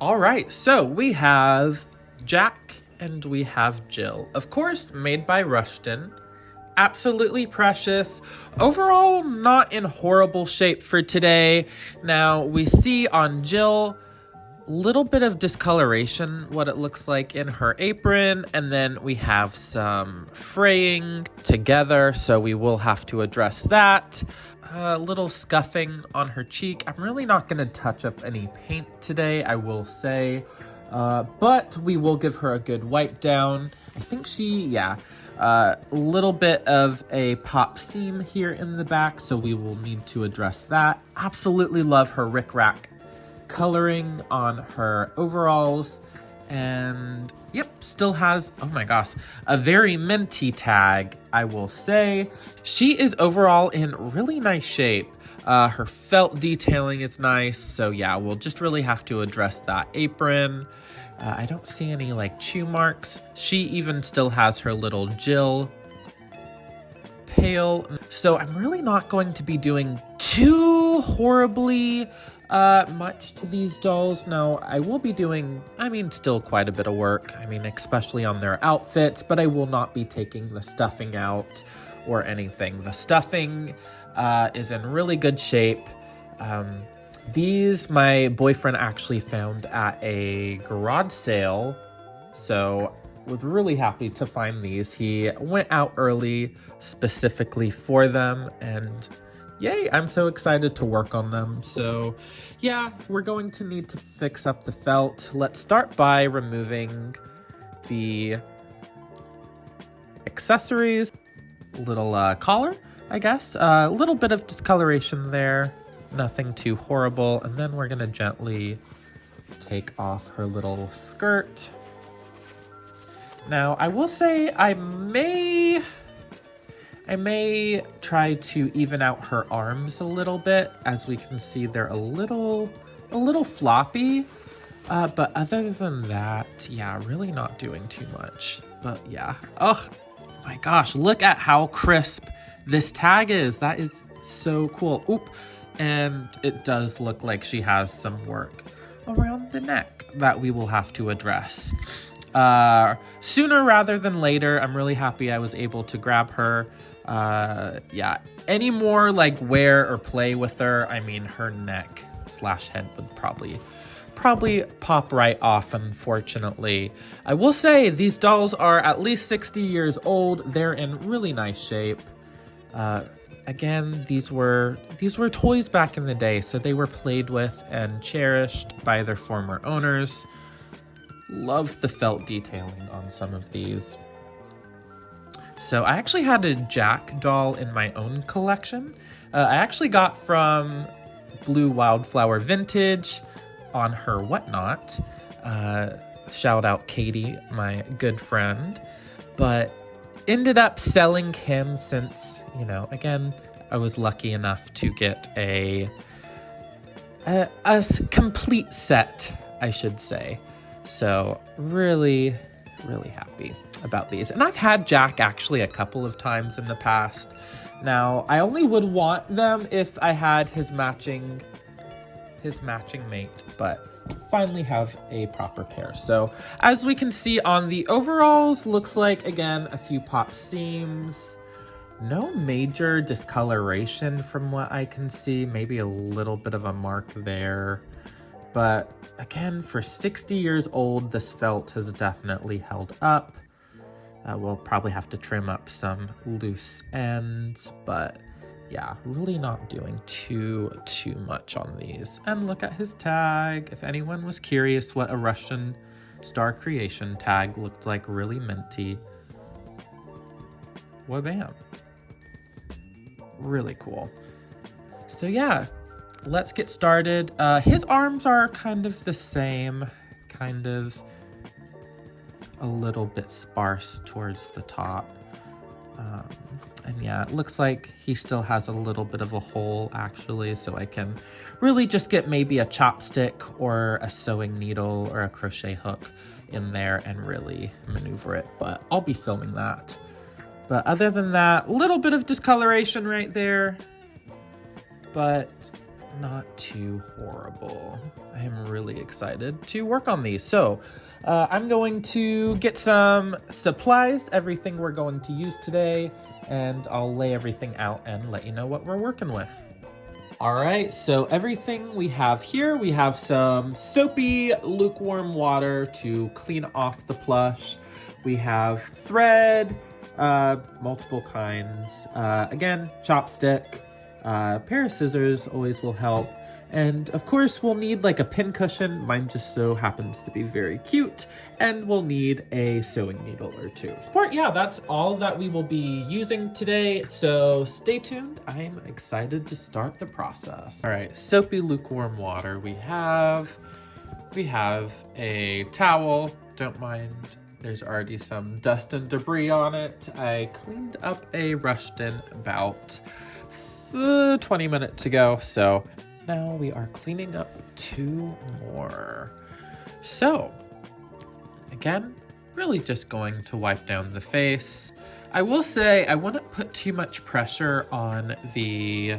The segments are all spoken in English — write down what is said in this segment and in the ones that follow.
All right, so we have Jack and we have Jill. Of course, made by Rushton. Absolutely precious. Overall, not in horrible shape for today. Now, we see on Jill little bit of discoloration, what it looks like in her apron, and then we have some fraying together, so we will have to address that. A little scuffing on her cheek. I'm really not going to touch up any paint today, I will say, but we will give her a good wipe down. I think a little bit of a pop seam here in the back, so we will need to address that. Absolutely love her rickrack coloring on her overalls, and still has, oh my gosh, a very minty tag, I will say. She is overall in really nice shape. Her felt detailing is nice, so yeah, we'll just really have to address that apron. I don't see any like chew marks. She even still has her little Jill pail, so I'm really not going to be doing too horribly much to these dolls. No, I will be doing, still quite a bit of work. Especially on their outfits, but I will not be taking the stuffing out or anything. The stuffing is in really good shape. These my boyfriend actually found at a garage sale, so was really happy to find these. He went out early specifically for them, and yay, I'm so excited to work on them. So yeah, we're going to need to fix up the felt. Let's start by removing the accessories. Little collar, I guess. A little bit of discoloration there. Nothing too horrible. And then we're gonna gently take off her little skirt. Now, I will say I may try to even out her arms a little bit. As we can see, they're a little floppy. But other than that, yeah, really not doing too much. But yeah, oh my gosh, look at how crisp this tag is. That is so cool. Oop, and it does look like she has some work around the neck that we will have to address. Sooner rather than later. I'm really happy I was able to grab her. Any more like wear or play with her, her neck / head would probably pop right off, unfortunately. I will say these dolls are at least 60 years old. They're in really nice shape. Again, these were toys back in the day, so they were played with and cherished by their former owners. Love the felt detailing on some of these. So I actually had a Jack doll in my own collection. I actually got from Blue Wildflower Vintage on her Whatnot. Shout out Katie, my good friend. But ended up selling him since, again, I was lucky enough to get a complete set, I should say. So really, really happy about these. And I've had Jack actually a couple of times in the past. Now, I only would want them if I had his matching mate, but finally have a proper pair. So as we can see on the overalls, looks like, again, a few pop seams. No major discoloration from what I can see. Maybe a little bit of a mark there. But again, for 60 years old, this felt has definitely held up. We'll probably have to trim up some loose ends, but yeah, really not doing too much on these. And look at his tag. If anyone was curious what a Russian Star Creation tag looked like, really minty. Wha-bam. Really cool. So yeah, let's get started. His arms are kind of the same, kind of a little bit sparse towards the top. And yeah, it looks like he still has a little bit of a hole actually, so I can really just get maybe a chopstick or a sewing needle or a crochet hook in there and really maneuver it, but I'll be filming that. But other than that, a little bit of discoloration right there, but not too horrible. I am really excited to work on these. So I'm going to get some supplies, everything we're going to use today, and I'll lay everything out and let you know what we're working with. All right, so everything we have here, we have some soapy, lukewarm water to clean off the plush. We have thread, multiple kinds. Again, chopstick, pair of scissors always will help. And of course, we'll need like a pin cushion. Mine just so happens to be very cute. And we'll need a sewing needle or two. But yeah, that's all that we will be using today. So stay tuned. I'm excited to start the process. All right, soapy lukewarm water. We have a towel. Don't mind, there's already some dust and debris on it. I cleaned up a Rushton about 20 minutes ago. So now we are cleaning up 2 more. So, again, really just going to wipe down the face. I will say I wouldn't put too much pressure on the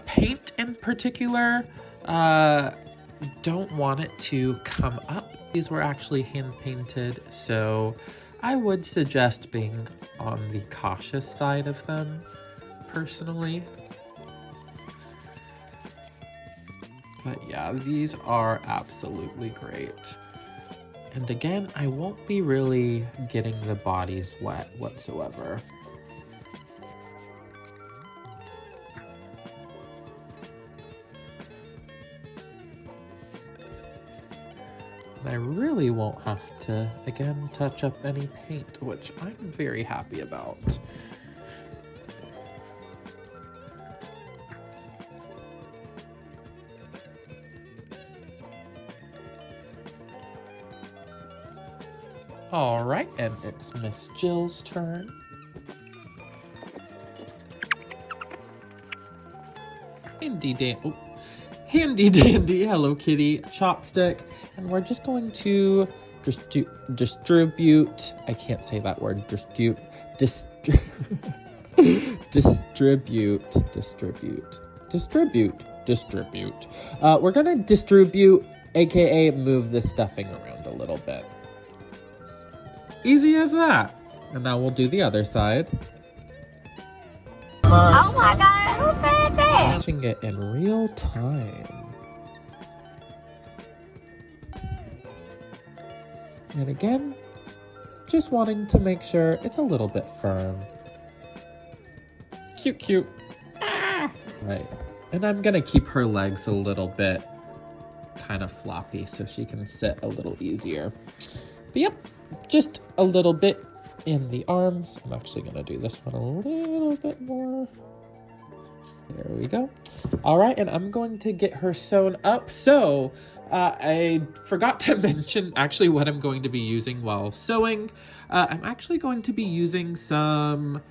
paint in particular. Don't want it to come up. These were actually hand painted, so I would suggest being on the cautious side of them, personally. But yeah, these are absolutely great. And again, I won't be really getting the bodies wet whatsoever. And I really won't have to, again, touch up any paint, which I'm very happy about. All right, and it's Miss Jill's turn. Handy dandy Hello Kitty chopstick, and we're just going to distribute. I can't say that word. Distribute. We're gonna distribute, aka move the stuffing around a little bit. Easy as that. And now we'll do the other side. Oh my God, who said that? Watching it in real time. And again, just wanting to make sure it's a little bit firm. Cute. Ah! Right. And I'm gonna keep her legs a little bit kind of floppy so she can sit a little easier. But yep, just a little bit in the arms. I'm actually gonna do this one a little bit more. There we go. All right, and I'm going to get her sewn up. So I forgot to mention actually what I'm going to be using while sewing. I'm actually going to be using some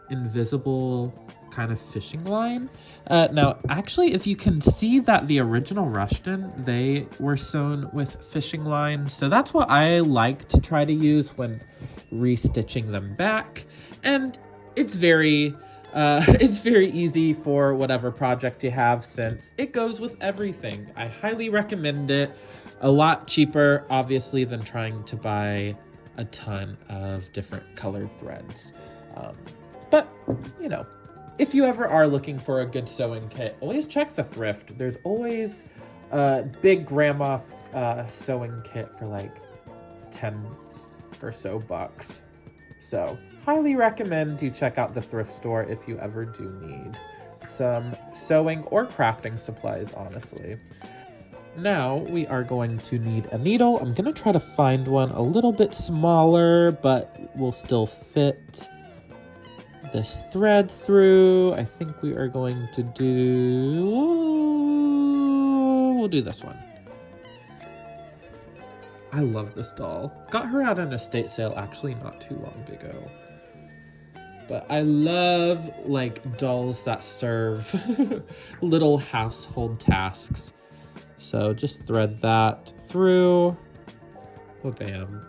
invisible kind of fishing line. Now, actually, if you can see that the original Rushton, they were sewn with fishing line. So that's what I like to try to use when restitching them back. And it's very easy for whatever project you have since it goes with everything. I highly recommend it. A lot cheaper, obviously, than trying to buy a ton of different colored threads. But, you know, if you ever are looking for a good sewing kit, always check the thrift. There's always a big grandma sewing kit for like 10 or so bucks. So highly recommend you check out the thrift store if you ever do need some sewing or crafting supplies, honestly. Now we are going to need a needle. I'm gonna try to find one a little bit smaller, but will still fit this thread through. I think we are going to we'll do this one. I love this doll. Got her at an estate sale actually not too long ago. But I love like dolls that serve little household tasks. So just thread that through. Oh, bam.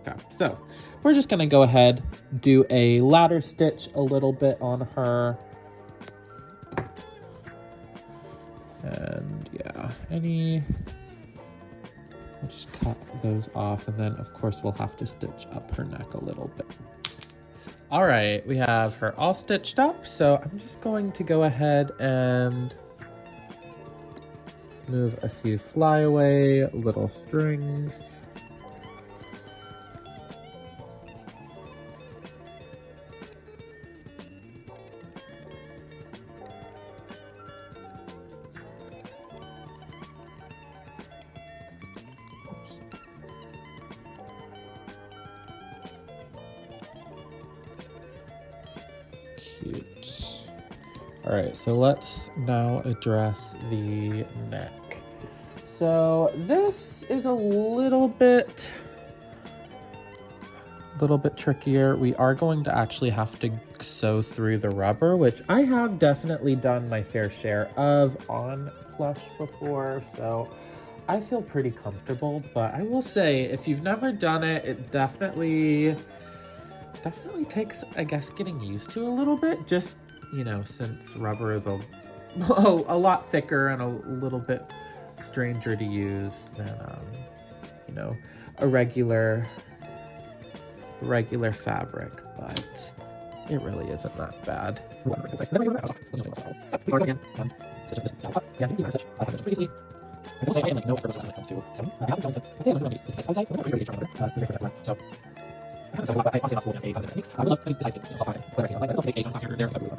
Okay, so we're just gonna go ahead, do a ladder stitch a little bit on her. And yeah, we'll just cut those off, and then of course we'll have to stitch up her neck a little bit. All right, we have her all stitched up, so I'm just going to go ahead and move a few flyaway little strings. Cute. All right, so let's now address the neck. So this is a little bit trickier. We are going to actually have to sew through the rubber, which I have definitely done my fair share of on plush before, so I feel pretty comfortable. But I will say, if you've never done it, it definitely takes, I guess, getting used to a little bit, just, you know, since rubber is a lot thicker and a little bit stranger to use than, you know, a regular fabric, but it really isn't that bad.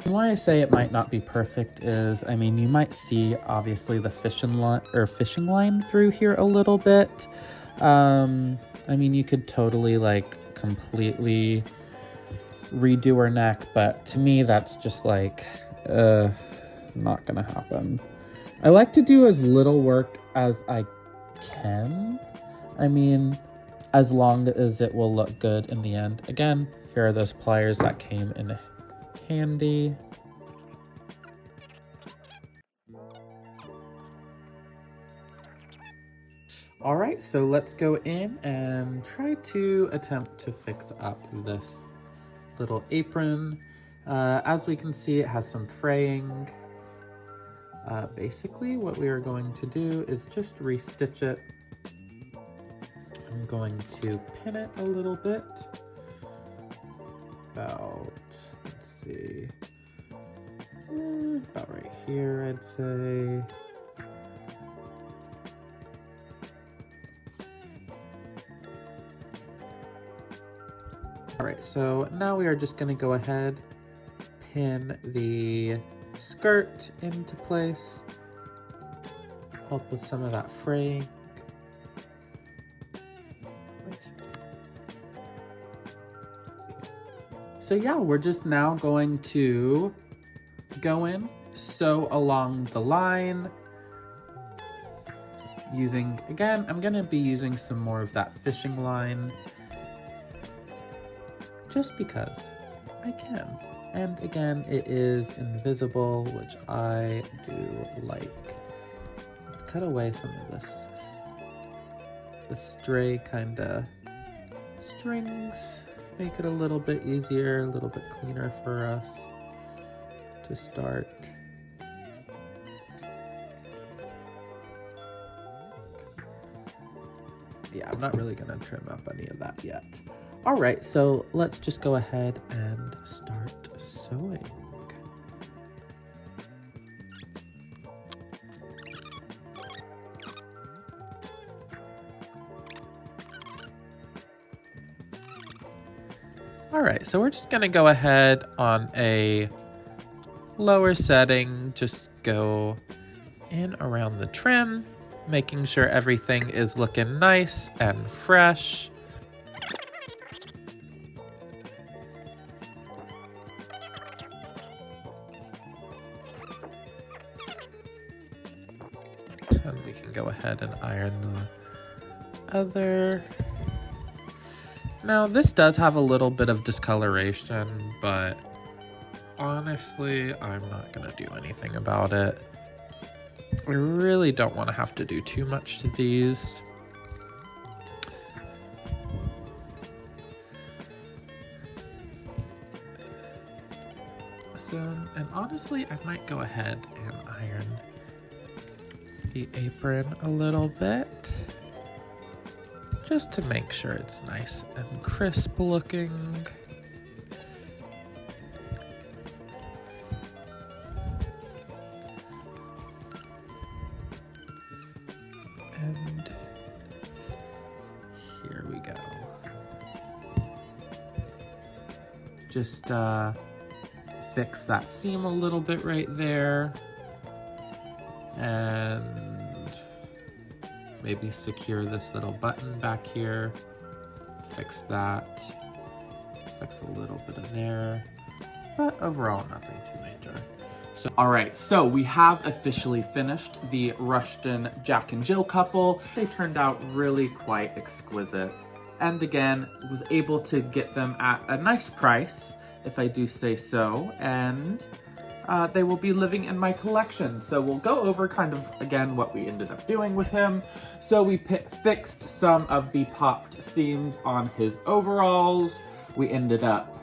Why I say it might not be perfect is, I mean, you might see obviously the fishing line through here a little bit. I mean, you could totally like completely redo her neck, but to me that's just like not gonna happen. I like to do as little work as I can. I mean, as long as it will look good in the end. Again, here are those pliers that came in handy. All right, so let's go in and try to attempt to fix up this little apron. As we can see, it has some fraying. Basically, what we are going to do is just restitch it. I'm going to pin it a little bit. About, let's see, about right here, I'd say. All right, so now we are just gonna go ahead, pin the skirt into place, help with some of that fraying. So yeah, we're just now going to go in, sew along the line, using, again, I'm gonna be using some more of that fishing line, just because I can. And again, it is invisible, which I do like. Let's cut away some of the stray kind of strings. Make it a little bit easier, a little bit cleaner for us to start. Yeah, I'm not really gonna trim up any of that yet. All right, so let's just go ahead and start sewing. All right, so we're just gonna go ahead on a lower setting, just go in around the trim, making sure everything is looking nice and fresh. And we can go ahead and iron the other. Now, this does have a little bit of discoloration, but honestly, I'm not gonna do anything about it. I really don't want to have to do too much to these. So, and honestly, I might go ahead and iron the apron a little bit, just to make sure it's nice and crisp looking. And here we go. Just fix that seam a little bit right there. And maybe secure this little button back here. Fix that. Fix a little bit of there. But overall, nothing too major. Alright, so we have officially finished the Rushton Jack and Jill couple. They turned out really quite exquisite. And again, was able to get them at a nice price, if I do say so. And they will be living in my collection. So we'll go over kind of, again, what we ended up doing with him. So we fixed some of the popped seams on his overalls. We ended up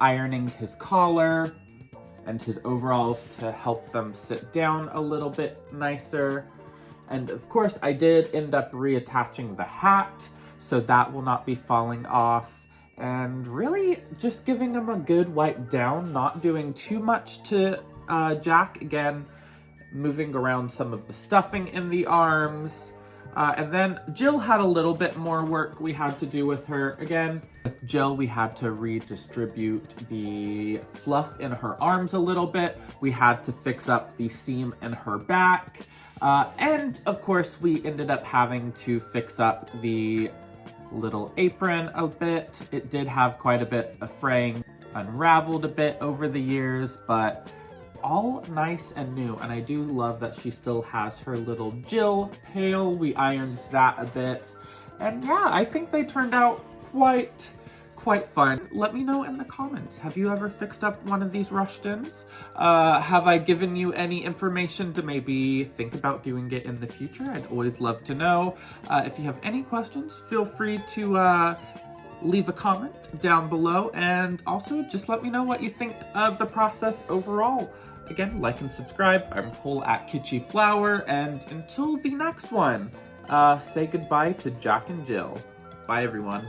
ironing his collar and his overalls to help them sit down a little bit nicer. And of course, I did end up reattaching the hat, so that will not be falling off. And really just giving him a good wipe down, not doing too much to Jack. Again, moving around some of the stuffing in the arms. And then Jill had a little bit more work we had to do with her. Again, with Jill, we had to redistribute the fluff in her arms a little bit. We had to fix up the seam in her back. And of course, we ended up having to fix up the little apron a bit. It did have quite a bit of fraying, unraveled a bit over the years, but all nice and new. And I do love that she still has her little Jill pail. We ironed that a bit. And yeah, I think they turned out quite fun. Let me know in the comments. Have you ever fixed up one of these Rushtons? Have I given you any information to maybe think about doing it in the future? I'd always love to know. If you have any questions, feel free to leave a comment down below, and also just let me know what you think of the process overall. Again, like and subscribe. I'm Cole at Kitschy Flower, and until the next one, say goodbye to Jack and Jill. Bye, everyone.